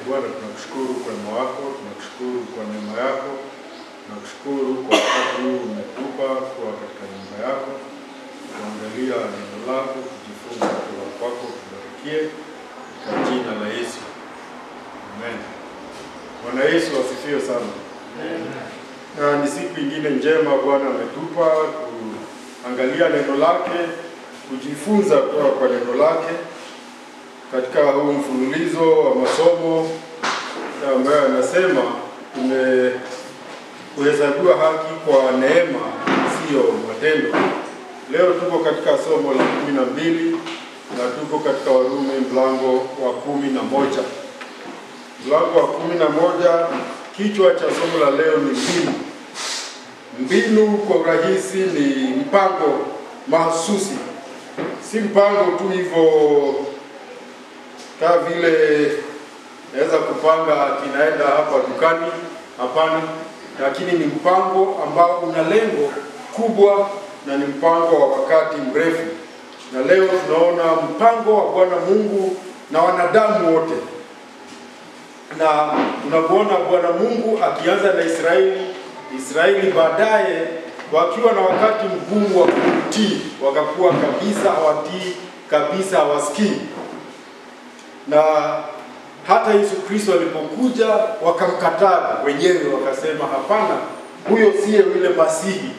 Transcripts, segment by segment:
Bwana, tunakushukuru kwa wema wako, tunakushukuru kwa neema yako, tunakushukuru kwa wakati huu umetupa kuwa katika nyumba yako, kuangalia neno lako, kujifunza kutoka kwako, tubarikie katika jina la Yesu. Amen. Bwana Yesu asifiwe sana. Amen. Ni siku nyingine njema Bwana ametupa kuangalia neno lake, kujifunza kutoka kwa neno lake katika huu mfululizo wa masomo ambayo anasema tumehesabiwa haki kwa neema, sio matendo. Leo tuko katika somo la 12 na tuko katika Warumi mlango wa 11. Mlango wa 11, kichwa cha somo la leo ni mbinu. Mbinu kwa urahisi ni mpango mahususi, si mpango tu hivyo kama vile naweza kupanga kinaenda hapa dukani. Hapana, lakini ni mpango ambao una lengo kubwa na ni mpango wa wakati mrefu. Na leo tunaona mpango wa Bwana Mungu na wanadamu wote. Na tunapoona Bwana Mungu akianza na Israeli baadaye wakiwa na wakati mgumu wa kutii, wakakuwa kabisa hawatii, kabisa hawasikii. Na hata Yesu Kristo alipokuja wakamkataa wenyewe, wakasema hapana, huyo siye yule Masihi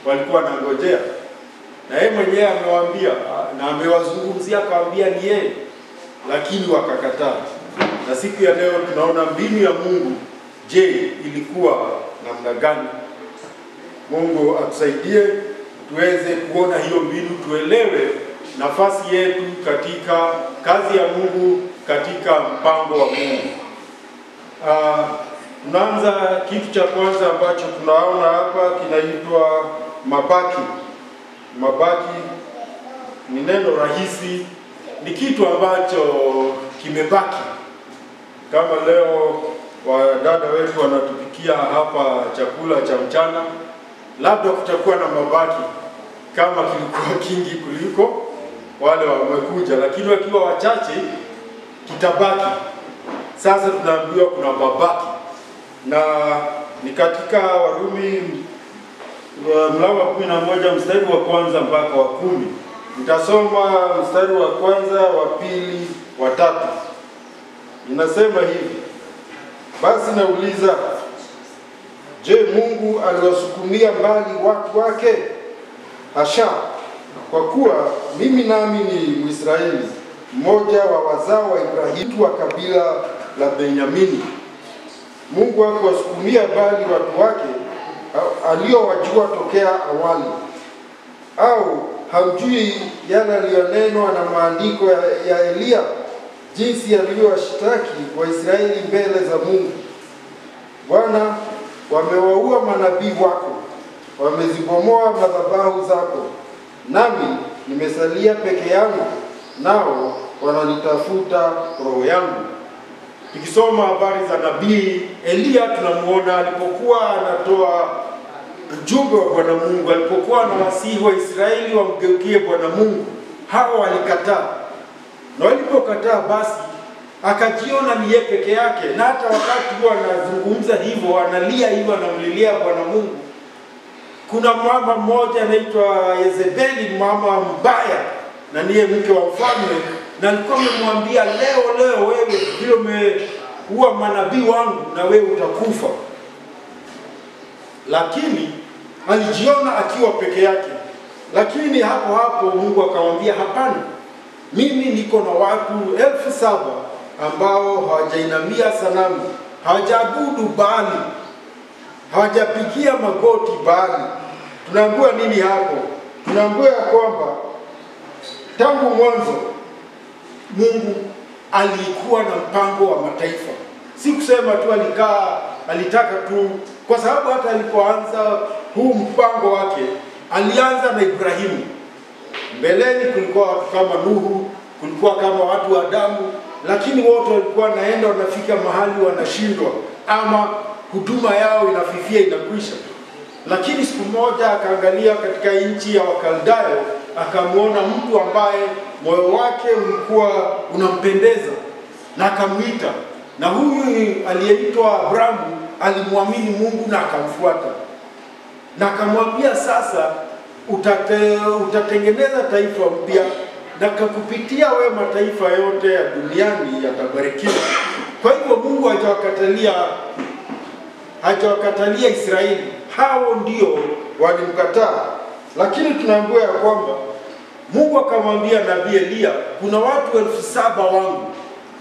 walikuwa wanangojea. Na yeye mwenyewe amewaambia na amewazungumzia, akawaambia ni yeye, lakini wakakataa. Na siku ya leo tunaona mbinu ya Mungu. Je, ilikuwa namna gani? Mungu atusaidie tuweze kuona hiyo mbinu, tuelewe nafasi yetu katika kazi ya Mungu, katika mpango wa Mungu. Tunaanza kitu cha kwanza ambacho tunaona hapa kinaitwa mabaki. Mabaki ni neno rahisi, ni kitu ambacho kimebaki. Kama leo wadada wetu wanatupikia hapa chakula cha mchana, labda kutakuwa na mabaki kama kilikuwa kingi kuliko wale wamekuja, lakini wakiwa wachache kitabaki. Sasa tunaambiwa kuna mabaki, na ni katika Warumi mlango wa 11 mstari wa kwanza mpaka wa 10. Nitasoma mstari wa kwanza, wa pili, wa tatu. Inasema hivi: basi nauliza, je, Mungu aliwasukumia mbali watu wake? Hasha! Kwa kuwa mimi nami ni Mwisraeli, mmoja wa wazao wa Ibrahimu wa kabila la Benyamini. Mungu hakuwasukumia mbali watu wake aliowajua tokea awali. Au hamjui yale yaliyonenwa na maandiko ya Elia, jinsi yaliyowashtaki Waisraeli mbele za Mungu? Bwana, wamewaua manabii wako, wamezibomoa madhabahu zako, nami nimesalia peke yangu, nao wananitafuta roho yangu. Tukisoma habari za nabii Elia, tunamuona alipokuwa anatoa ujumbe wa Bwana Mungu, alipokuwa anawasihi wa Israeli wamgeukie Bwana Mungu, hao walikataa. Na walipokataa, basi akajiona ni yeye peke yake. Na hata wakati huo anazungumza hivyo, analia hivyo, anamlilia Bwana Mungu, kuna mama mmoja anaitwa Yezebeli, mama mbaya, na niye mke wa mfalme, na alikuwa amemwambia, leo wewe vile umeua manabii wangu, na wewe utakufa. Lakini alijiona akiwa peke yake. Lakini hapo Mungu akamwambia, hapana, mimi niko na watu 7,000 ambao hawajainamia sanamu, hawajaabudu Baali, hawajapigia magoti Baali. Tunaambiwa nini hapo? Tunaambiwa ya kwamba tangu mwanzo Mungu alikuwa na mpango wa mataifa. Si kusema tu alitaka tu, kwa sababu hata alipoanza huu mpango wake alianza na Ibrahimu. Mbeleni kulikuwa watu kama Nuhu, kulikuwa kama watu wa Adamu, lakini wote walikuwa naenda wanafika mahali wanashindwa, ama huduma yao inafifia, inakwisha. Lakini siku moja akaangalia katika nchi ya Wakaldayo, akamwona mtu ambaye moyo wake ulikuwa unampendeza, na akamwita. Na huyu aliyeitwa Abrahamu alimwamini Mungu na akamfuata. Na akamwambia, sasa utatengeneza taifa mpya, na kupitia wewe mataifa yote ya duniani yatabarikiwa. Kwa hivyo Mungu hajawakatalia Israeli. Hao ndio walimkataa. Lakini tunaambiwa ya kwamba Mungu akamwambia nabii Elia, kuna watu 7,000 wangu.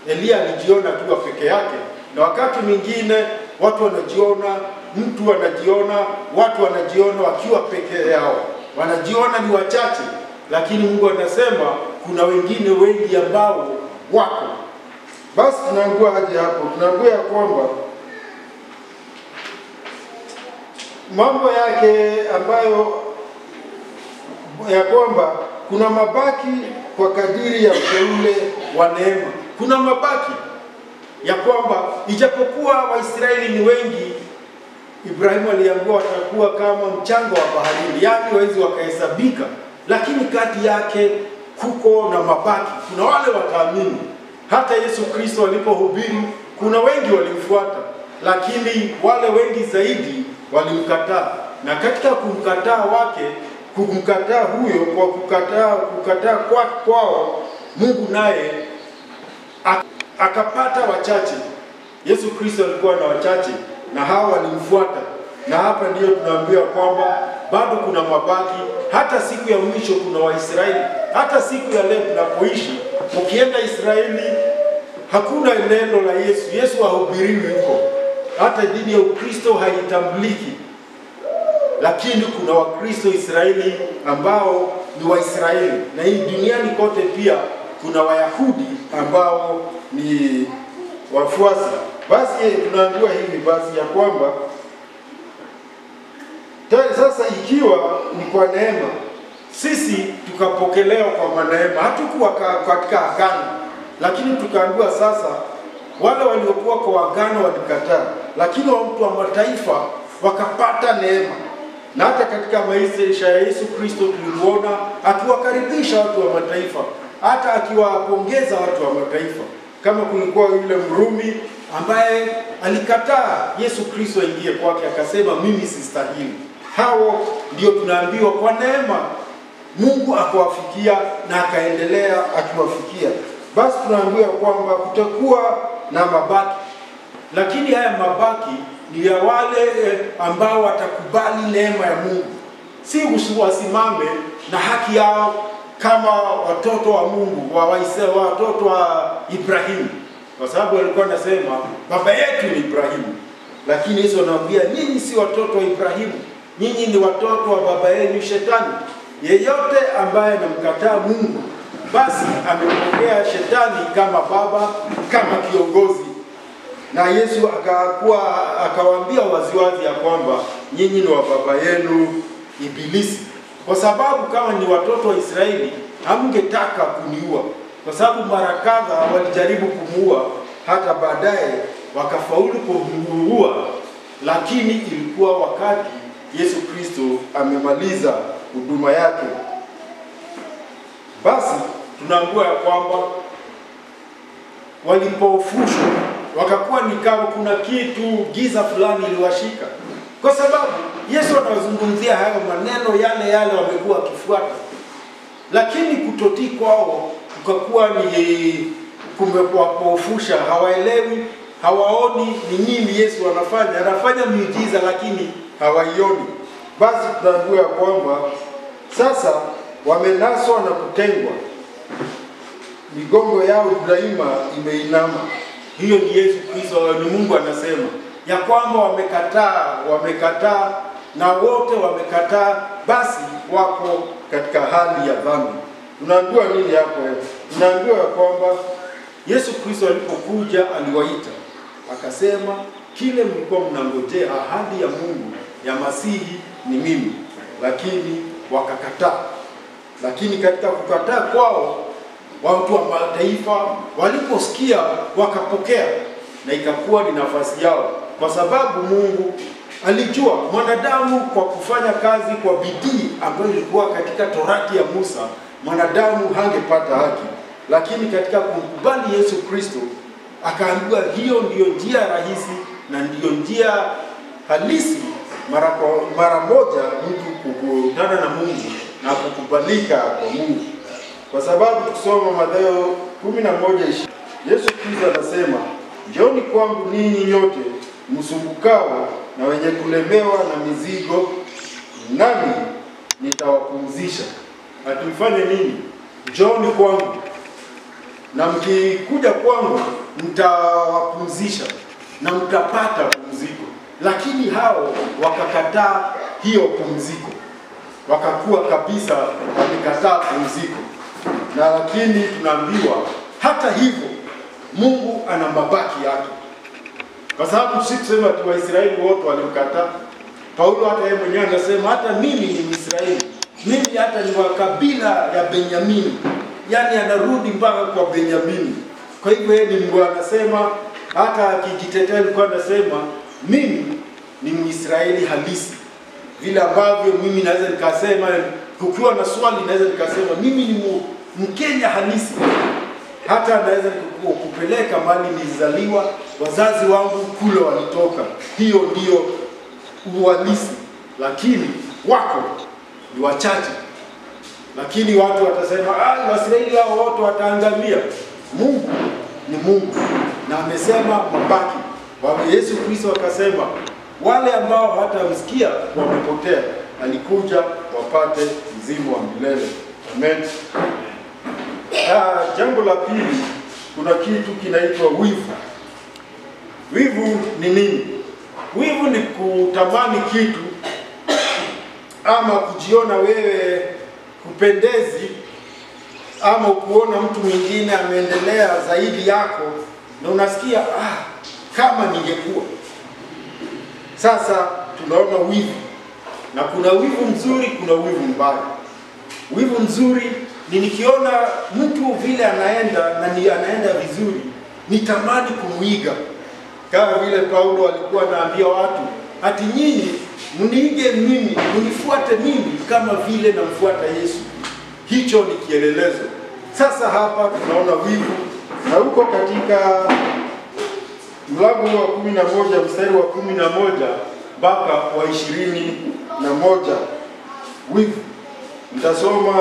Elia alijiona akiwa peke yake, na wakati mwingine watu wanajiona, mtu anajiona, watu wanajiona wakiwa peke yao, wanajiona ni wachache. Lakini Mungu anasema kuna wengine wengi ambao wako. Basi tunaambiwa aje hapo? Tunaambiwa ya kwamba mambo yake ambayo ya kwamba kuna mabaki kwa kadiri ya uteule wa neema. Kuna mabaki ya kwamba ijapokuwa Waisraeli ni wengi, Ibrahimu aliambiwa watakuwa kama mchanga wa baharini, yaani wawezi wakahesabika, lakini kati yake kuko na mabaki. Kuna wale wataamini. Hata Yesu Kristo alipohubiri, kuna wengi walimfuata, lakini wale wengi zaidi walimkataa. Na katika kumkataa huyo, kwa kukataa kwao, Mungu naye akapata wachache. Yesu Kristo alikuwa na wachache na hawa walimfuata. Na hapa ndiyo tunaambiwa kwamba bado kuna mabaki. Hata siku ya mwisho kuna Waisraeli. Hata siku ya leo tunapoishi, ukienda Israeli hakuna neno la Yesu. Yesu hahubiriwi huko. Hata dini ya Ukristo haitambuliki. Lakini kuna Wakristo Israeli ambao ni Waisraeli. Na hii duniani kote pia kuna Wayahudi ambao ni wafuasi. Basi tunaambiwa hivi basi ya kwamba sasa ikiwa ni kwa neema, sisi tukapokelewa kwa neema. Hatukuwa katika agano, lakini tukaambiwa sasa wale waliokuwa kwa agano walikataa, lakini watu wa mataifa wakapata neema. Na hata katika maisha ya Yesu Kristo tulimuona akiwakaribisha watu wa mataifa, hata akiwapongeza watu wa mataifa. Kama kulikuwa yule Mrumi ambaye alikataa Yesu Kristo aingie kwake, akasema mimi sistahili. Hao ndio tunaambiwa kwa neema Mungu akawafikia na akaendelea akiwafikia. Basi tunaambiwa kwamba kutakuwa na mabaki, lakini haya mabaki ni ya wale ambao watakubali neema ya Mungu. Si wasimame na haki yao kama watoto wa Mungu, watoto wa Ibrahimu. Kwa sababu alikuwa anasema baba yetu ni Ibrahimu. Lakini hizo naambia nyinyi si watoto wa Ibrahimu. Nyinyi ni watoto wa baba yenu Shetani. Yeyote ambaye anamkataa Mungu, basi amepokea Shetani kama baba, kama kiongozi. Na Yesu akawaambia waziwazi ya kwamba nyinyi ni wa baba yenu Ibilisi. Kwa sababu kama ni watoto wa Israeli, hamngetaka kuniua. Kwa sababu mara kadhaa walijaribu kumuua, hata baadaye wakafaulu kumuua, lakini ilikuwa wakati Yesu Kristo amemaliza huduma yake. Basi tunaambiwa ya kwamba walipofufushwa wakakuwa ni kama kuna kitu giza fulani iliwashika. Kwa sababu Yesu anazungumzia hayo maneno yale wamekuwa wakifuata. Lakini kutotii kwao kukakuwa ni kumewapofusha, hawaelewi, hawaoni ni nini Yesu anafanya miujiza lakini hawaioni. Basi tunaambiwa kwamba sasa wamenaswa na kutengwa, migongo yao daima imeinama. Hiyo ni Yesu Kristo, ni Mungu anasema ya kwamba wamekataa na wote wamekataa, basi wako katika hali ya dhambi. Tunaambiwa nini hapo? Tunaambiwa kwamba Yesu Kristo alipokuja aliwaita, akasema kile mlikuwa mnangojea, ahadi ya Mungu ya Masihi ni mimi, lakini wakakataa. Lakini katika kukataa kwao, watu wa mataifa waliposikia wakapokea, na ikakuwa ni nafasi yao, kwa sababu Mungu alijua mwanadamu kwa kufanya kazi kwa bidii ambayo ilikuwa katika Torati ya Musa, mwanadamu hangepata haki. Lakini katika kumkubali Yesu Kristo, akaambiwa hiyo ndiyo njia rahisi na ndiyo njia halisi mara moja mtu kukutana na Mungu na kukubalika kwa Mungu. Kwa sababu tukisoma Mathayo 11:20, Yesu Kristo anasema, njooni kwangu ninyi nyote msumbukao na wenye kulemewa na mizigo, nami nitawapumzisha. Atumfanye nini? Njooni kwangu, na mkikuja kwangu mtawapumzisha na mtapata pumziko. Lakini hao wakakataa hiyo pumziko, wakakuwa kabisa wamekataa pumziko. Na lakini tunaambiwa hata hivyo Mungu ana mabaki yake, kwa sababu si kusema tu Waisraeli wote walimkataa. Paulo hata yeye mwenyewe anasema hata mimi ni Mwisraeli, mimi hata ni wa kabila ya Benyamini. Yani anarudi mpaka kwa Benyamini. Kwa hivyo yeye ni Mungu anasema, hata akijitetea alikuwa anasema mimi ni Mwisraeli halisi. Vile ambavyo mimi naweza nikasema, kukiwa na swali naweza nikasema mimi ni Mkenya halisi. Hata naweza kupeleka mali nilizaliwa, wazazi wangu kule walitoka. Hiyo ndio uhalisi. Lakini wako ni wachache. Lakini watu watasema Waisraeli hao wote wataangamia. Mungu ni Mungu na amesema mabaki. Bwana Yesu Kristo akasema wale ambao hawatamsikia wamepotea, alikuja wapate uzima wa milele. Amen. Jambo la pili, kuna kitu kinaitwa wivu. Wivu ni nini? Wivu ni kutamani kitu ama kujiona wewe kupendezi, ama kuona mtu mwingine ameendelea zaidi yako na unasikia kama ningekuwa. Sasa tunaona wivu. Na kuna wivu mzuri, kuna wivu mbaya. Wivu mzuri ni nikiona mtu vile anaenda na ni anaenda vizuri, nitamani kumuiga. Kama vile Paulo alikuwa anaambia watu, ati nyinyi mniige mimi, mnifuate mimi kama vile namfuata Yesu. Hicho ni kielelezo. Sasa hapa tunaona wivu, na huko katika mlango wa 11 mstari wa 11 mpaka wa 21. Wivu. Nitasoma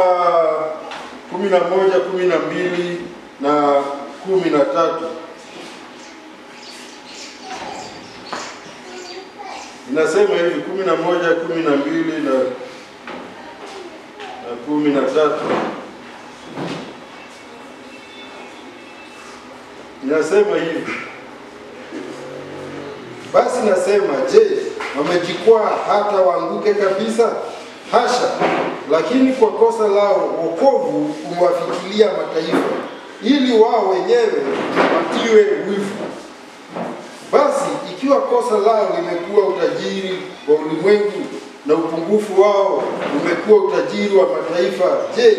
11, 12 na 13. Inasema hivi 11, 12 na 13. Inasema hivi: basi nasema, je, wamejikwaa hata waanguke kabisa? Hasha! Lakini kwa kosa lao wokovu umewafikilia mataifa, ili wao wenyewe watiwe wivu. Basi ikiwa kosa lao limekuwa utajiri wa ulimwengu na upungufu wao umekuwa utajiri wa mataifa, je,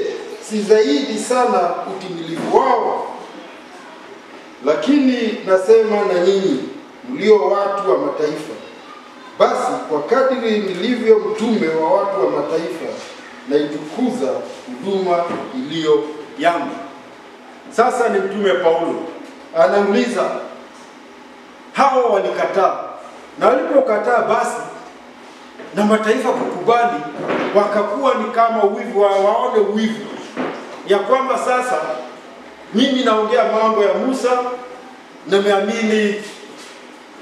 si zaidi sana utimilifu wao? Lakini nasema na nyinyi mlio watu wa mataifa, basi kwa kadiri nilivyo mtume wa watu wa mataifa, naitukuza huduma iliyo yangu. Sasa ni mtume Paulo anauliza, hao walikataa, na walipokataa basi na mataifa kukubali, wakakuwa ni kama wivu, waone wivu ya kwamba sasa mimi naongea mambo ya Musa na meamini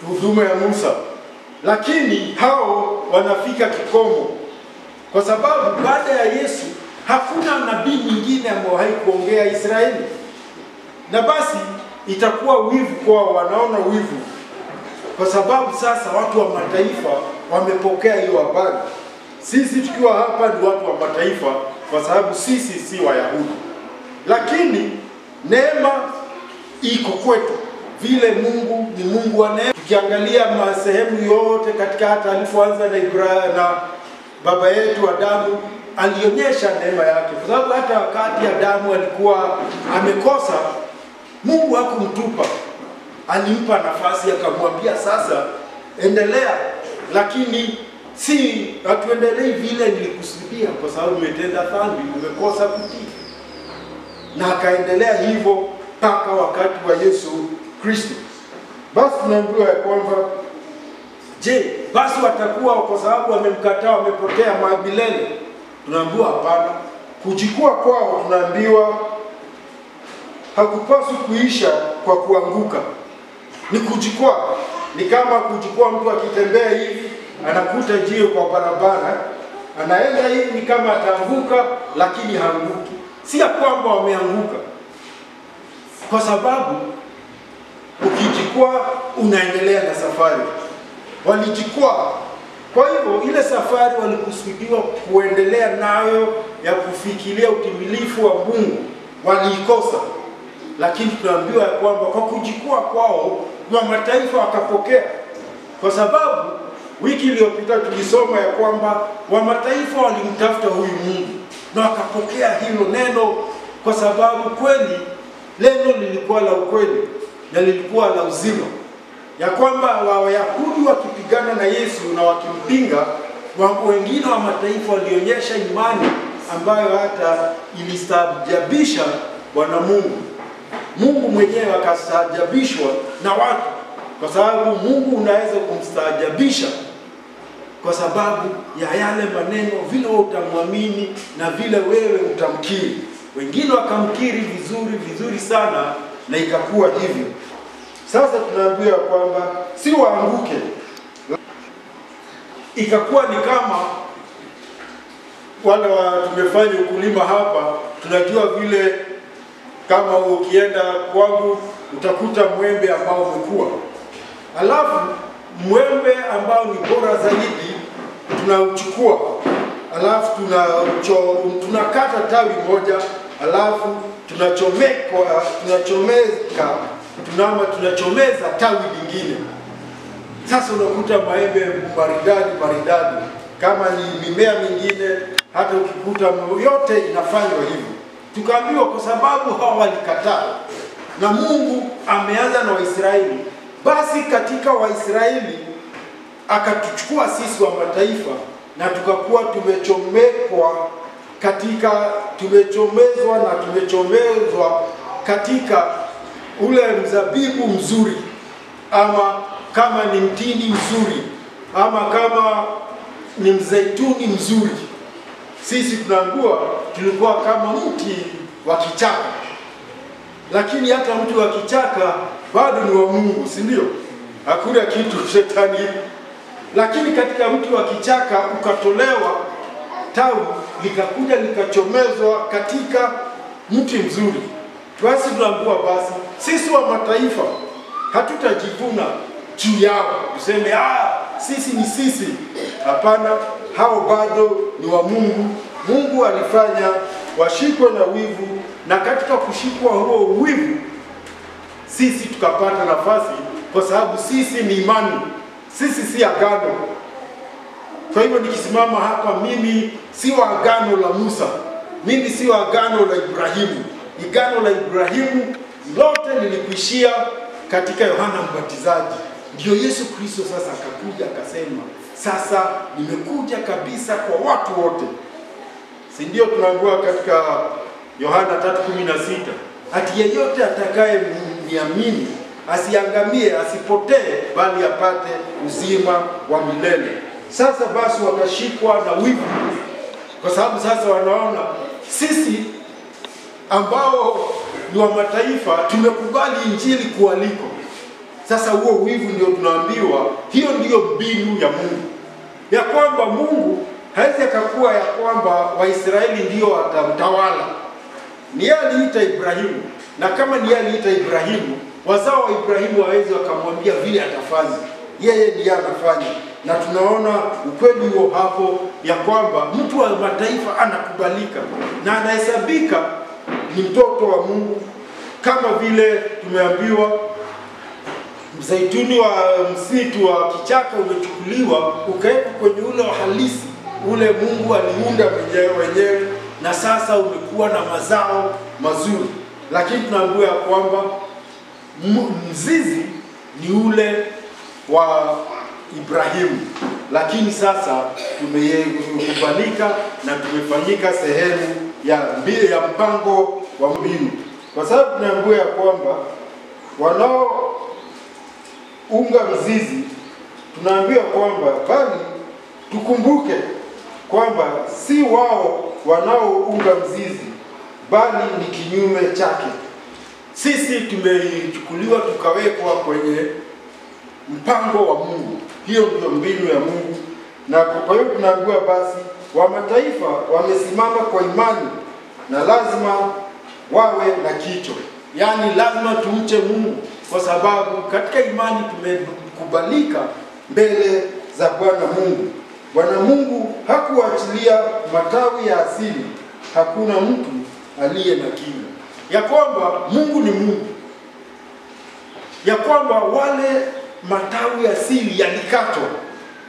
huduma ya Musa, lakini hao wanafika kikomo, kwa sababu baada ya Yesu hakuna nabii mwingine amewahi kuongea Israeli. Na basi itakuwa wivu kwao, wanaona wivu kwa sababu sasa watu wa mataifa wamepokea hiyo habari. Sisi tukiwa hapa ni watu wa mataifa kwa sababu sisi si Wayahudi, lakini neema iko kwetu. Vile Mungu ni Mungu wa neema. Tukiangalia sehemu yote katika, hata alipoanza na Ibrahim na baba yetu Adamu, alionyesha neema yake, kwa sababu hata wakati Adamu alikuwa amekosa, Mungu hakumtupa, alimpa nafasi, akamwambia sasa endelea, lakini si atuendelee vile nilikusudia, kwa sababu umetenda dhambi, umekosa kutii. Na akaendelea hivyo mpaka wakati wa Yesu Kristo. Basi tunaambiwa ya kwamba, je, basi watakuwa kwa sababu wamemkataa wamepotea milele? Tunaambiwa hapana. Kujikua kwao, tunaambiwa hakupaswi kuisha kwa kuanguka. Ni kujikua, ni kama kujikua mtu akitembea hivi anakuta jiwe kwa barabara, anaenda hivi ni kama ataanguka, lakini haanguki. Si ya kwamba wameanguka, kwa sababu ukijikua unaendelea na safari. Walijikua, kwa hivyo ile safari walikusudiwa kuendelea nayo ya kufikiria utimilifu wa Mungu, waliikosa. Lakini tunaambiwa kwamba kwa kujikua kwao wa mataifa wakapokea, kwa sababu wiki iliyopita tulisoma ya kwamba wa mataifa walimtafuta huyu Mungu na wakapokea hilo neno, kwa sababu kweli neno lilikuwa la ukweli na lilikuwa la uzima, ya kwamba Wayahudi wakipigana na Yesu na wakimpinga, wengine wa mataifa walionyesha imani ambayo hata ilistaajabisha Bwana Mungu. Mungu mwenyewe akastaajabishwa na watu, kwa sababu Mungu unaweza kumstaajabisha kwa sababu ya yale maneno, vile utamwamini na vile wewe utamkiri. Wengine wakamkiri vizuri sana na ikakuwa hivyo. Sasa tunaambiwa kwamba si waanguke. Ikakuwa ni kama wale tumefanya ukulima hapa, tunajua vile kama ukienda kwangu utakuta mwembe ambao umekuwa. Alafu mwembe ambao ni bora zaidi tunauchukua, alafu tunakata tawi moja, alafu tunachomeza tawi lingine. Sasa unakuta maembe maridadi. Kama ni mimea mingine, hata ukikuta yote inafanywa hivyo. Tukaambiwa kwa sababu hawa walikataa, na Mungu ameanza na Waisraeli, basi katika Waisraeli akatuchukua sisi wa mataifa na tukakuwa tumechomezwa katika ule mzabibu mzuri, ama kama ni mtini mzuri, ama kama ni mzeituni mzuri. Sisi tunaambiwa tulikuwa kama mti wa kichaka, lakini hata mti wa kichaka bado ni wa Mungu, si ndio? Hakuna kitu shetani. Lakini katika mti wa kichaka ukatolewa tawi, likakuja likachomezwa katika mti mzuri. Basi tunaambiwa basi sisi wa mataifa hatutajivuna juu yao tuseme sisi ni sisi. Hapana, hao bado ni wa Mungu. Mungu alifanya washikwe na wivu, na katika kushikwa huo wivu sisi tukapata nafasi, kwa sababu sisi ni imani, sisi si agano. Kwa hivyo nikisimama hapa, mimi si wa agano la Musa, mimi si wa agano la Ibrahimu. Agano la Ibrahimu lote lilikuishia katika Yohana Mbatizaji. Ndio Yesu Kristo sasa akakuja akasema, sasa nimekuja kabisa kwa watu wote. Si ndio tunaambiwa katika Yohana 3:16, ati yeyote atakaye niamini asiangamie, asipotee, bali apate uzima wa milele. Sasa basi wakashikwa na wivu, kwa sababu sasa wanaona sisi ambao ni wa mataifa tumekubali injili kualiko. Sasa huo wivu ndio tunaambiwa, hiyo ndiyo mbinu ya Mungu, ya kwamba Mungu hawezi akakuwa ya kwamba Waisraeli ndio watamtawala. Ni yeye aliita Ibrahimu, na kama ni yeye aliita Ibrahimu, wazao wa Ibrahimu hawezi wakamwambia vile atafanya. Yeye ndiye anafanya, na tunaona ukweli huo hapo, ya kwamba mtu wa mataifa anakubalika na anahesabika ni mtoto wa Mungu. Kama vile tumeambiwa mzaituni wa msitu wa kichaka umechukuliwa ukawekwa kwenye ule halisi, ule Mungu aliunda wenyewe, na sasa umekuwa na mazao mazuri. Lakini tunaambiwa kwamba mzizi ni ule wa Ibrahimu, lakini sasa tumekubalika na tumefanyika sehemu ya mpango wa mbinu, kwa sababu tunaambiwa kwamba wanaounga mzizi, tunaambiwa kwamba bali tukumbuke kwamba si wao wanaounga mzizi, bali ni kinyume chake. Sisi tumechukuliwa tukawekwa kwenye mpango wa Mungu. Hiyo ndio mbinu ya Mungu, na kwa hiyo tunaambiwa basi wa mataifa wamesimama kwa imani, na lazima wawe na kicho, yaani lazima tumche Mungu, kwa sababu katika imani tumekubalika mbele za Bwana Mungu. Bwana Mungu hakuachilia matawi ya asili, hakuna mtu aliye na kinga, ya kwamba Mungu ni Mungu, ya kwamba wale matawi asili yalikatwa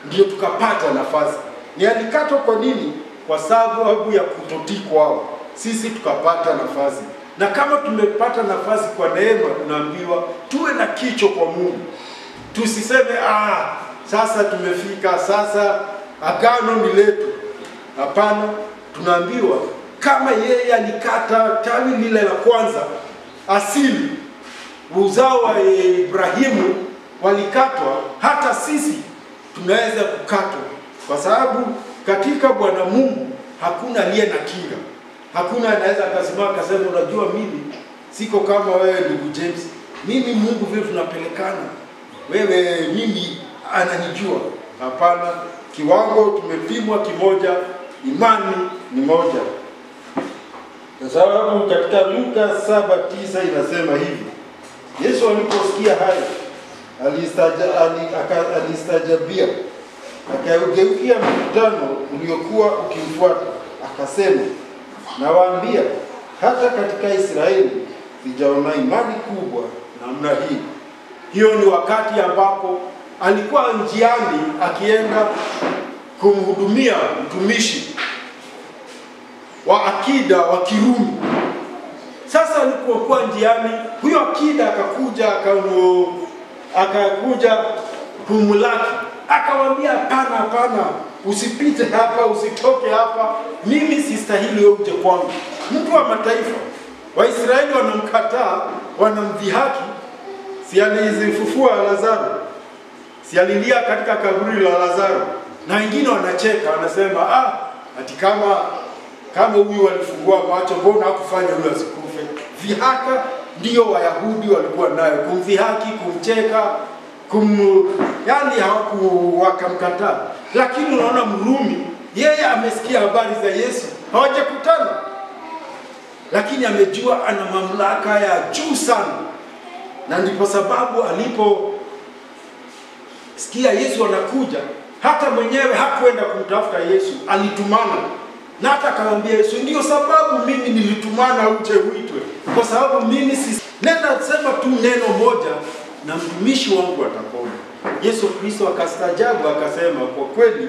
ndio tukapata nafasi. Ni alikatwa kwa nini? Kwa sababu ya kutotii kwao, sisi tukapata nafasi. Na kama tumepata nafasi kwa neema, tunaambiwa tuwe na kicho kwa Mungu. Tusiseme sasa tumefika, sasa agano ni letu. Hapana, tunaambiwa kama yeye alikata tawi lile la kwanza, asili uzao wa Ibrahimu walikatwa, hata sisi tunaweza kukatwa, kwa sababu katika Bwana Mungu hakuna aliye na kinga. Hakuna anaweza akasimama akasema, unajua mimi siko kama wewe ndugu James, mimi Mungu vile tunapelekana, wewe mimi ananijua. Hapana, kiwango tumepimwa kimoja, imani ni moja. Kwa sababu katika Luka 7:9 inasema hivi, Yesu aliposikia hayo alistajabia, akageukia mkutano uliokuwa ukimfuata, akasema, nawaambia hata katika Israeli sijaona imani kubwa namna hii. Hiyo ni wakati ambapo alikuwa njiani akienda kumhudumia mtumishi wa akida wa Kirumi. Sasa alipokuwa njiani, huyo akida akakuja kumlaki, akamwambia, hapana, usipite hapa, usitoke hapa, mimi sistahili wewe uje kwangu. Mtu wa mataifa, Waisraeli wanamkataa, wanamdhihaki. Si alizifufua Lazaro, si alilia katika kaburi la Lazaro, na wengine wanacheka, wanasema ati kama huyu walifungua macho, mbona hakufanya huyu asikufe? Dhihaka ndio Wayahudi walikuwa nayo, kumdhihaki, kumcheka, yani wakamkataa. Lakini unaona Mrumi, yeye amesikia habari za Yesu, hawajakutana, lakini amejua ana mamlaka ya juu sana. Na ndipo sababu aliposikia Yesu anakuja, hata mwenyewe hakwenda kumtafuta Yesu, alitumana. Na hata akamwambia Yesu, ndio sababu mimi nilitumana uje uitwe, kwa sababu mimi nenda sema tu neno moja na mtumishi wangu atapona. Yesu Kristo akastaajabu, akasema, kwa kweli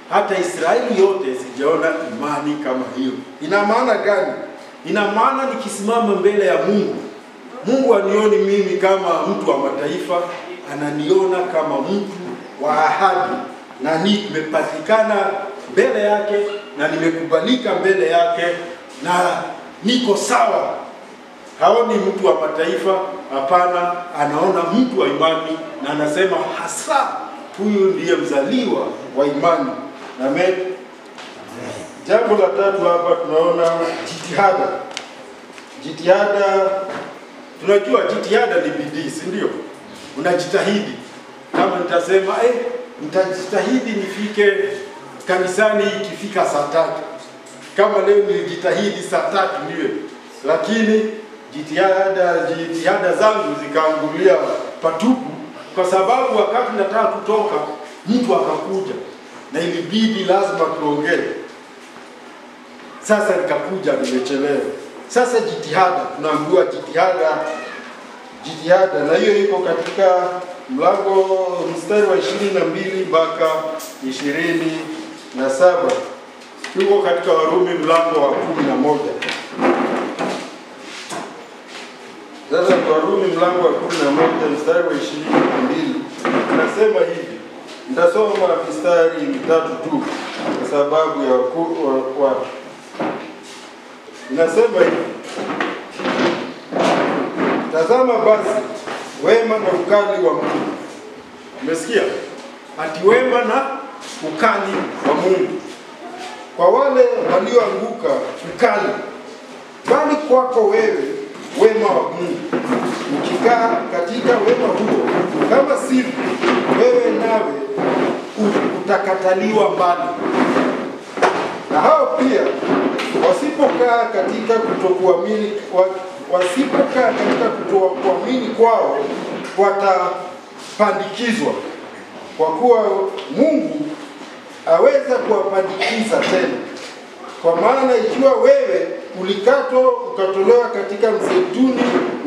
hata Israeli yote sijaona imani kama hiyo. Ina maana gani? Ina maana nikisimama mbele ya Mungu anioni mimi kama mtu wa mataifa, ananiona kama mtu wa ahadi, na nimepatikana mbele yake na nimekubalika mbele yake na niko sawa. Haoni mtu wa mataifa, hapana, anaona mtu wa imani, na anasema hasa huyu ndiye mzaliwa wa imani. Amen. Jambo la tatu hapa tunaona jitihada. Tunajua jitihada ni bidii, si ndio? Unajitahidi. Kama nitasema nitajitahidi nifike kanisani ikifika saa 3. Kama leo nilijitahidi saa 3 niwe, lakini jitihada zangu zikaangulia patupu, kwa sababu wakati nataka kutoka mtu akakuja na ilibidi lazima tuongee. Sasa nikakuja nimechelewa. Sasa jitihada, tunaambiwa jitihada, na hiyo iko katika mstari wa 22 mpaka 27. Tuko katika Warumi mlango wa 11. Sasa Warumi mlango wa 11 mstari wa 22 nasema hivi. Nitasoma mistari mitatu tu kwa sababu ya watu. Inasema hivi: tazama basi wema na ukali wa Mungu. Umesikia? Ati wema na ukali wa Mungu kwa wale walioanguka ukali, bali kwako wewe wema wa Mungu, ukikaa katika wema huo, kama sivyo wewe nawe utakataliwa mbali. Na hao pia wasipokaa katika kutokuamini kwao watapandikizwa, kwa kuwa Mungu aweza kuwapandikiza tena. Kwa maana ikiwa wewe ulikatwa ukatolewa katika mzeituni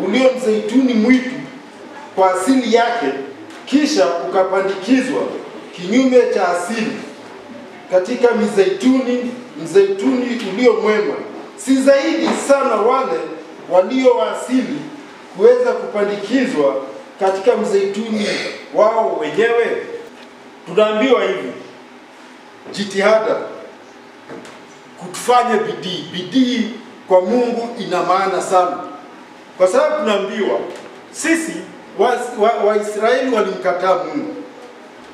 ulio mzeituni mwitu kwa asili yake, kisha ukapandikizwa kinyume cha asili katika mzeituni ulio mwema, si zaidi sana wale walio wa asili kuweza kupandikizwa katika mzeituni wao wenyewe? Tunaambiwa hivi, jitihada, kutufanya bidii kwa Mungu ina maana sana, kwa sababu tunaambiwa sisi Waisraeli walimkataa Mungu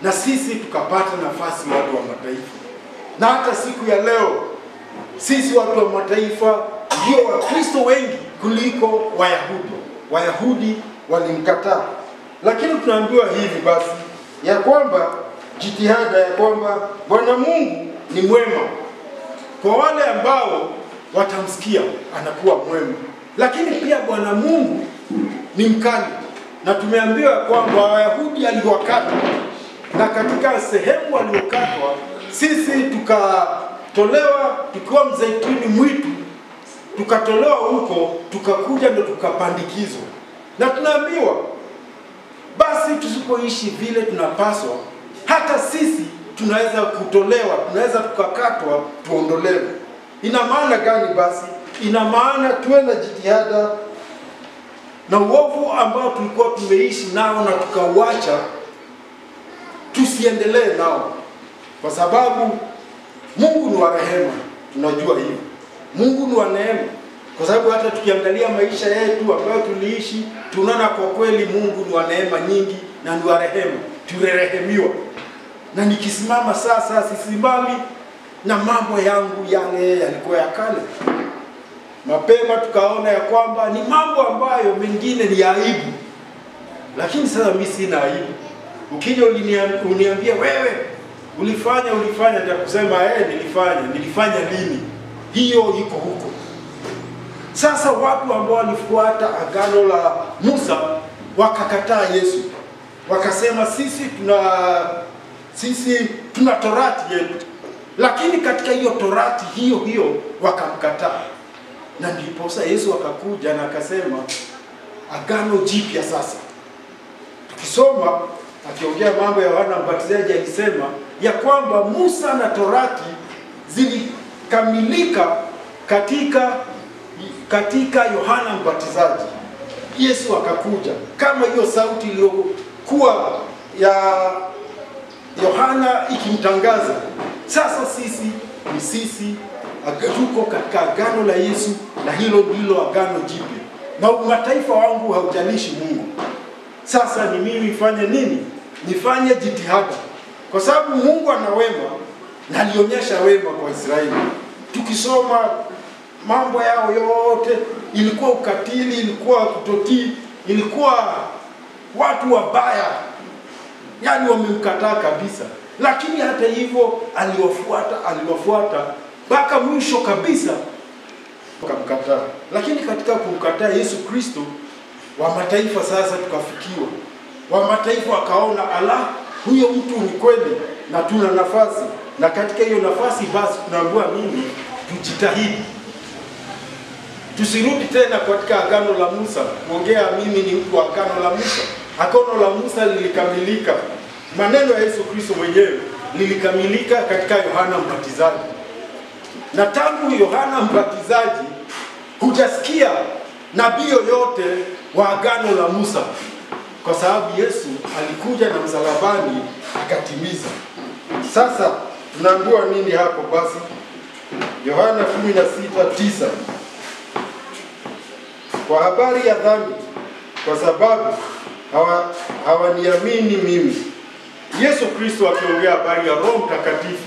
na sisi tukapata nafasi, watu wa mataifa. Na hata siku ya leo sisi watu wa mataifa ndio Wakristo wengi kuliko Wayahudi. Wayahudi walimkataa, lakini tunaambiwa hivi basi ya kwamba jitihada, ya kwamba Bwana Mungu ni mwema kwa wale ambao watamsikia, anakuwa mwema, lakini pia Bwana Mungu ni mkali. Na tumeambiwa kwamba Wayahudi aliwakata, na katika sehemu waliokatwa sisi tukatolewa, tukiwa mzeituni mwitu, tukatolewa huko, tukakuja ndo tukapandikizwa. Na tunaambiwa basi tusipoishi vile tunapaswa, hata sisi tunaweza kutolewa, tunaweza tukakatwa, tuondolewe. Ina maana gani basi? Ina maana tuwe na jitihada, na uovu ambao tulikuwa tumeishi nao na tukauacha, tusiendelee nao, kwa sababu Mungu ni wa rehema. Tunajua hivi, Mungu ni wa neema, kwa sababu hata tukiangalia maisha yetu ambayo tuliishi, tunaona kwa kweli Mungu ni wa neema nyingi na ni wa rehema, turehemiwa. Na nikisimama sasa, sisimami na mambo yangu yale yalikuwa ya kale. Mapema tukaona ya kwamba ni mambo ambayo mengine ni aibu, lakini sasa mimi sina aibu. Ukija uniambia wewe ulifanya, nitakusema nilifanya lini? Hiyo iko huko. Sasa watu ambao walifuata agano la Musa wakakataa Yesu, wakasema sisi tuna torati yetu, lakini katika hiyo torati hiyo wakamkataa. Na ndipo sasa Yesu akakuja na akasema agano jipya. Sasa tukisoma akiongea mambo ya Yohana Mbatizaji, alisema ya kwamba Musa na torati zilikamilika katika Yohana Mbatizaji. Yesu akakuja kama hiyo sauti iliyokuwa ya Yohana ikimtangaza. Sasa sisi tuko katika agano la Yesu, na hilo ndilo agano jipya. Na mataifa wangu haujalishi Mungu. Sasa ni mimi nifanye nini? Nifanye jitihada, kwa sababu Mungu ana wema na alionyesha wema kwa Israeli. Tukisoma mambo yao yote, ilikuwa ukatili, ilikuwa kutotii, ilikuwa watu wabaya, yani wamemkataa kabisa. Lakini hata hivyo aliwafuata mpaka mwisho kabisa, wakamkataa. Lakini katika kumkataa Yesu Kristo, wa mataifa sasa tukafikiwa. Wa mataifa wakaona, huyo mtu ni kweli na tuna nafasi. Na katika hiyo nafasi basi tunaambiwa nini? Tujitahidi. Tusirudi tena katika agano la Musa. Kuongea mimi ni mtu wa agano la Musa. Agano la Musa lilikamilika. Maneno ya Yesu Kristo mwenyewe lilikamilika katika Yohana Mbatizaji. Na tangu Yohana Mbatizaji hujasikia nabii yoyote wa agano la Musa, kwa sababu Yesu alikuja na msalabani akatimiza. Sasa tunaambiwa nini hapo basi? Yohana 16:9, kwa habari ya dhambi, kwa sababu hawaniamini mimi. Yesu Kristo akiongea habari ya Roho Mtakatifu,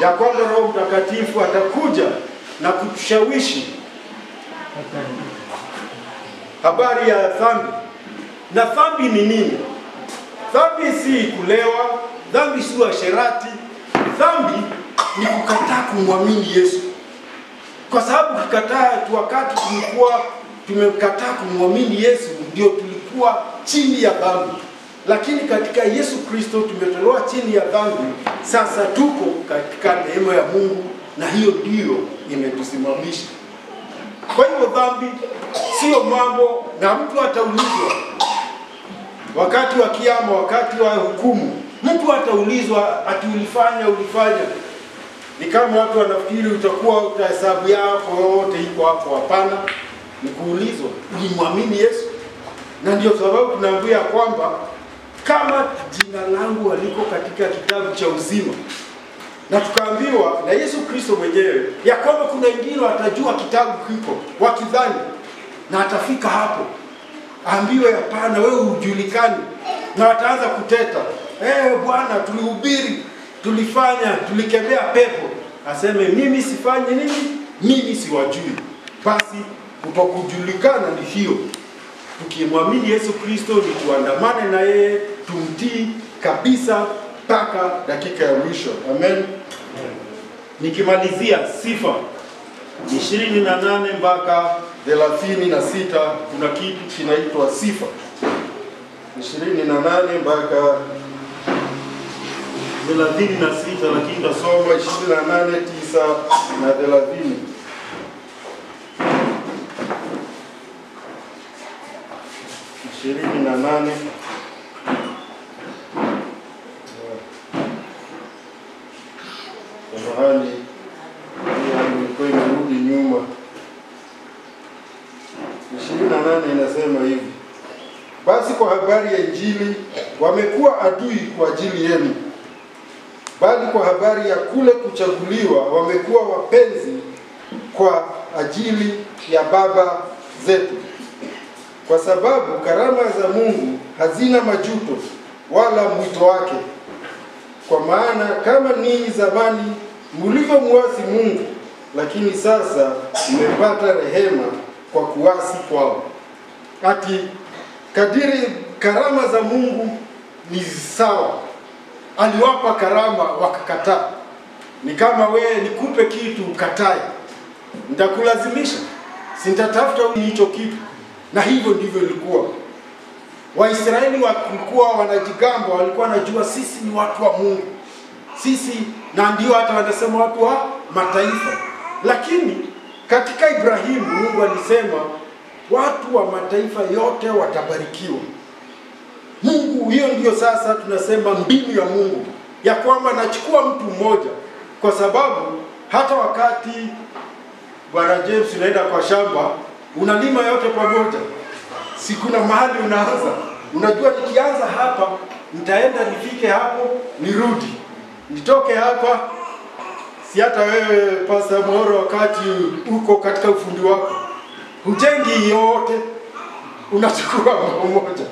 ya kwamba Roho Mtakatifu atakuja na kutushawishi habari ya dhambi. Na dhambi ni nini? Dhambi si kulewa, dhambi si uasherati. Dhambi ni kukataa kumwamini Yesu. Kwa sababu wakati tulikuwa tumekataa kumwamini Yesu, ndio tulikuwa chini ya dhambi. Lakini katika Yesu Kristo tumetolewa chini ya dhambi. Sasa tuko katika neema ya Mungu, na hiyo ndio imetusimamisha. Kwa hiyo dhambi sio mambo, na mtu ataulizwa wakati wa kiyama, wakati wa hukumu, Mtu ataulizwa ati ulifanya. Ni kama watu wanafikiri utakuwa utahesabu yako yote iko hapo. Hapana, ni kuulizwa ulimwamini Yesu. Na ndio sababu tunaambia kwamba kama jina langu haliko katika kitabu cha uzima, na tukaambiwa na Yesu Kristo mwenyewe ya kwamba kuna wengine watajua kitabu kiko wakidhani, na atafika hapo ambiwe hapana, wewe hujulikani, na wataanza kuteta, Bwana tulihubiri, tulifanya, tulikemea pepo. Aseme mimi sifanye nini? Mimi siwajui. Basi kutokujulikana ni hiyo. Tukimwamini Yesu Kristo ni tuandamane na yeye, tumtii kabisa mpaka dakika ya mwisho. Amen. Nikimalizia sifa 28 mpaka 36 kuna kitu kinaitwa sifa. 28 mpaka 36, lakini tasoma 28, 9 na 30. 28 mahali ilikuwa imerudi nyuma. 28 inasema hivi: basi kwa habari ya Injili wamekuwa adui kwa ajili yenu, bali kwa habari ya kule kuchaguliwa wamekuwa wapenzi kwa ajili ya baba zetu. Kwa sababu karama za Mungu hazina majuto wala mwito wake. Kwa maana kama ninyi zamani mlivyomuasi Mungu, lakini sasa mmepata rehema kwa kuasi kwao. Ati kadiri karama za Mungu ni sawa, aliwapa karama wakakataa. Ni kama wewe nikupe kitu ukatae, nitakulazimisha, sitatafuta hicho kitu. Na hivyo ndivyo ilikuwa. Waisraeli walikuwa wanajigamba, walikuwa wanajua sisi ni watu wa Mungu. Sisi, na ndio hata wanasema watu wa mataifa. Lakini katika Ibrahimu Mungu alisema watu wa mataifa yote watabarikiwa. Mungu, hiyo ndio sasa tunasema mbinu ya Mungu, ya kwamba anachukua mtu mmoja, kwa sababu hata wakati Bwana James unaenda kwa shamba, unalima yote pamoja. Si kuna mahali unaanza. Unajua nikianza hapa, nitaenda nifike hapo, nirudi. Nitoke hapa, si hata wewe Pastor Moro wakati uko katika ufundi wako, hujengi yote, unachukua mmoja.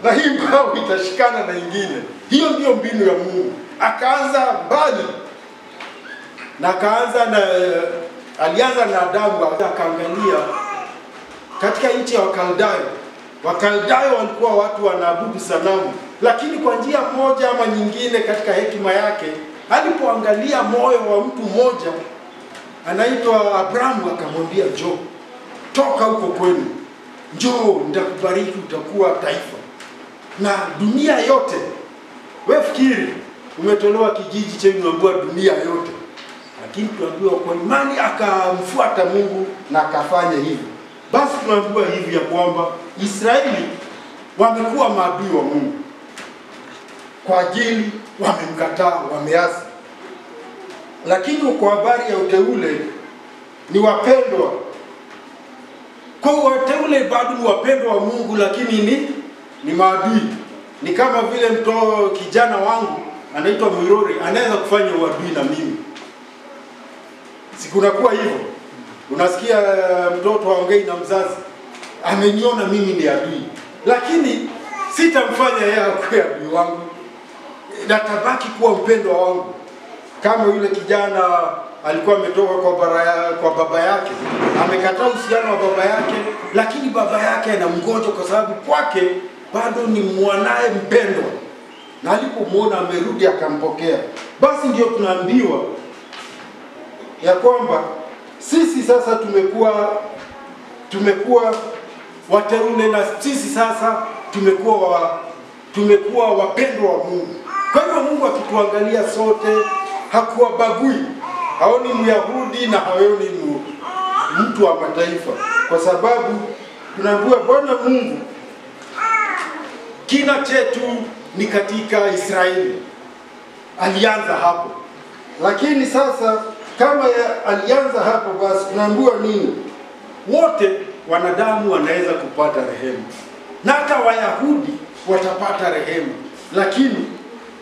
Na hii mbao itashikana na ingine. Hiyo ndio mbinu ya Mungu. Akaanza mbali. Na alianza na Adamu, akaangalia katika nchi ya Wakaldayo. Wakaldayo walikuwa watu wanaabudu sanamu, lakini kwa njia moja ama nyingine katika hekima yake, alipoangalia moyo wa mtu mmoja anaitwa Abrahamu, akamwambia njoo, toka huko kwenu, njoo nitakubariki, utakuwa taifa na dunia yote. Wewe fikiri umetolewa kijiji chenu unaambiwa dunia yote, lakini tuambiwa kwa imani akamfuata Mungu na akafanya hivyo. Basi tunaambiwa hivi ya kwamba Israeli wamekuwa maadui wa Mungu kwa ajili wamemkataa, wameasi. Lakini kwa habari ya uteule ni wapendwa. Kwa wateule bado ni wapendwa wa Mungu, lakini ni maadui. Ni kama vile kijana wangu anaitwa Mwirori anaweza kufanya uadui na mimi. Sikunakuwa hivyo. Unasikia mtoto aongei na mzazi, ameniona mimi ni adui, lakini sitamfanya yeye akuwe adui wangu, natabaki kuwa mpendwa wangu. Kama yule kijana alikuwa ametoka kwa baba yake, amekataa uhusiano wa baba yake, lakini baba yake anamngoja kwa sababu kwake bado ni mwanae mpendwa, na alipomwona amerudi akampokea. Basi ndio tunaambiwa ya kwamba sisi sasa tumekuwa wateule, na sisi sasa tumekuwa wapendwa wa Mungu. Kwa hivyo Mungu akituangalia sote hakuwabagui, haoni Myahudi na haoni mtu wa mataifa, kwa sababu tunaambiwa Bwana Mungu kina chetu ni katika Israeli. Alianza hapo. Lakini sasa kama alianza hapo, basi tunaambiwa nini? Wote wanadamu wanaweza kupata rehema, na hata Wayahudi watapata rehema, lakini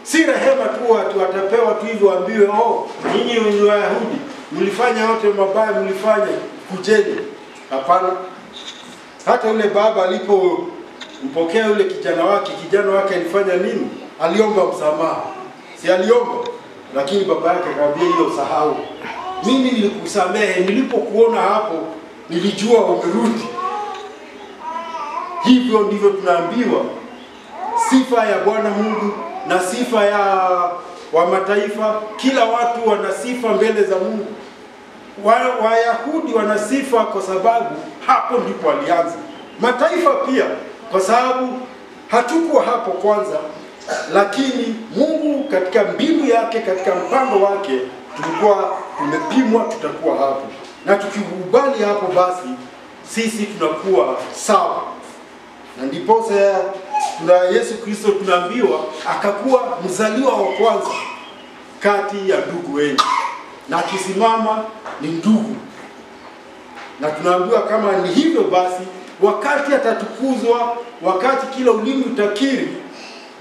si rehema tu watu watapewa tu hivyo waambiwe, oh, nyinyi ni Wayahudi mlifanya yote mabaya mlifanya, kujeni. Hapana. Hata yule baba alipompokea yule kijana wake alifanya nini? Aliomba msamaha. Si aliomba? Lakini baba yake akamwambia, hiyo sahau. Mimi nilikusamehe, nilipokuona hapo nilijua umerudi. Hivyo ndivyo tunaambiwa sifa ya Bwana Mungu na sifa ya wa mataifa. Kila watu wana sifa mbele za Mungu. Wayahudi wana sifa kwa sababu hapo ndipo alianza. Mataifa pia kwa sababu hatukuwa hapo kwanza, lakini Mungu katika mbinu yake, katika mpango wake, tulikuwa tumepimwa tutakuwa hapo. Na tukikubali hapo, basi sisi tunakuwa sawa. Na ndipo na Yesu Kristo tunaambiwa akakuwa mzaliwa wa kwanza kati ya ndugu wengi, na akisimama ni ndugu. Na tunaambiwa kama ni hivyo, basi wakati atatukuzwa, wakati kila ulimi utakiri,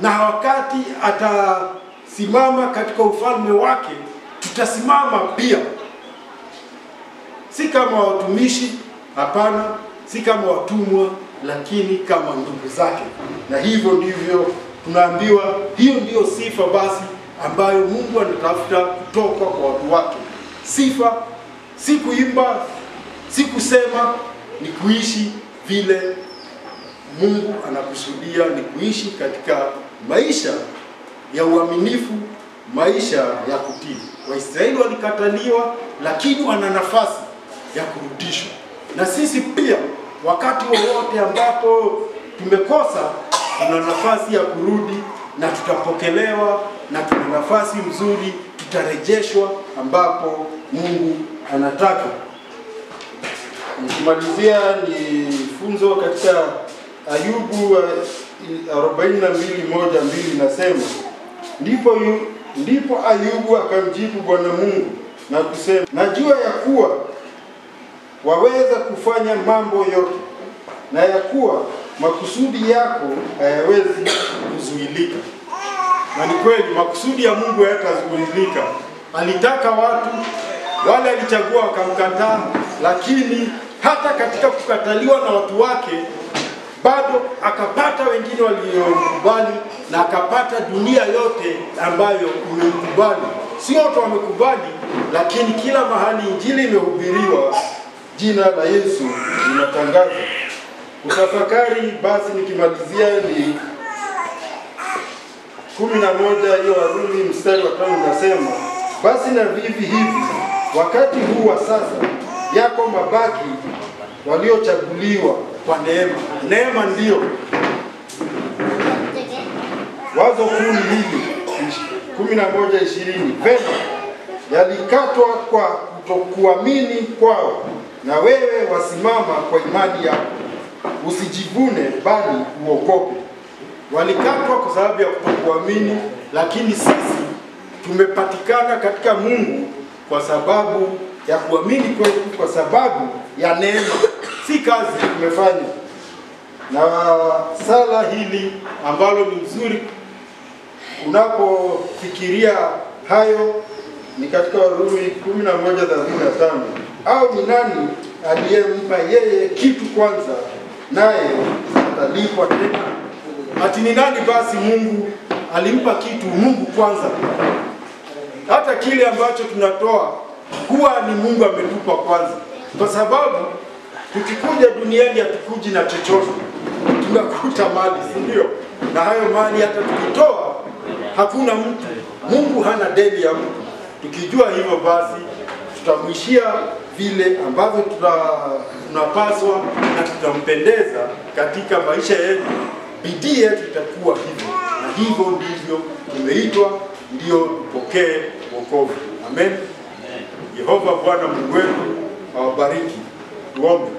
na wakati atasimama katika ufalme wake, tutasimama pia. Si kama watumishi, hapana, si kama watumwa, lakini kama ndugu zake. Na hivyo ndivyo tunaambiwa, hiyo ndiyo sifa basi ambayo Mungu anatafuta kutoka kwa watu wake. Sifa si kuimba, si kusema, ni kuishi vile Mungu anakusudia, ni kuishi katika maisha ya uaminifu, maisha ya kutii. Waisraeli walikataliwa, lakini wana nafasi ya kurudishwa. Na sisi pia wakati wowote ambapo tumekosa, tuna nafasi ya kurudi na tutapokelewa, na tuna nafasi nzuri, tutarejeshwa ambapo Mungu anataka. Nikimalizia ni funzo katika Ayubu 42:1-2 nasema, ndipo Ayubu akamjibu Bwana Mungu na kusema, najua ya kuwa waweza kufanya mambo yote, na ya kuwa makusudi yako hayawezi kuzuilika. Na ni kweli makusudi ya Mungu hayatazuilika. Alitaka watu wale, alichagua wakamkataa, lakini hata katika kukataliwa na watu wake bado akapata wengine waliomkubali, na akapata dunia yote ambayo imemkubali. Si wote wamekubali, lakini kila mahali injili imehubiriwa, jina la Yesu linatangazwa. Kutafakari basi nikimalizia ni 11 hiyo Warumi mstari wa 5 nasema, basi na vivi hivi wakati huu wa sasa yako mabaki waliochaguliwa kwa neema. Neema ndio wazo kuu hili. 11:20 vema yalikatwa kwa kutokuamini kwao, na wewe wasimama kwa imani yako, usijivune bali uogope. Walikatwa kwa sababu ya kutokuamini, lakini sisi tumepatikana katika Mungu kwa sababu ya kuamini kwetu, kwa sababu ya neema, si kazi tumefanya. Na sala hili ambalo ni nzuri unapofikiria hayo ni katika Warumi 11:35, au ni nani aliyempa yeye kitu kwanza, naye atalipwa tena? Ati ni nani basi Mungu alimpa kitu? Mungu kwanza. Hata kile ambacho tunatoa huwa ni Mungu ametupa kwanza, kwa sababu tukikuja duniani hatukuji na chochote, tunakuta mali, si ndio? Na hayo mali hata tukitoa hakuna mtu, Mungu hana deni ya mtu. Tukijua hivyo, basi tutamwishia vile ambavyo tunapaswa na tutampendeza katika maisha yetu. Bidii yetu itakuwa hivyo, na hivyo ndivyo tumeitwa, ndio tupokee wokovu. Amen. Yehova Bwana Mungu wetu awabariki. Tuombe.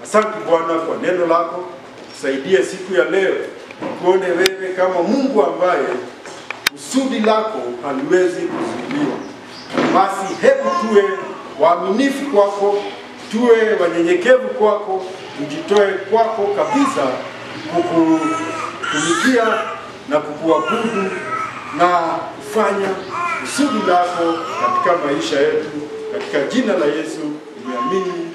Asante Bwana kwa neno lako, tusaidie siku ya leo kuone wewe kama Mungu ambaye kusudi lako haliwezi kuzuiliwa. Basi hebu tuwe waaminifu kwako, tuwe wanyenyekevu kwako, tujitoe kwako kabisa kukutumikia na kukuabudu na kufanya kusudi lako katika maisha yetu, katika jina la Yesu nimeamini.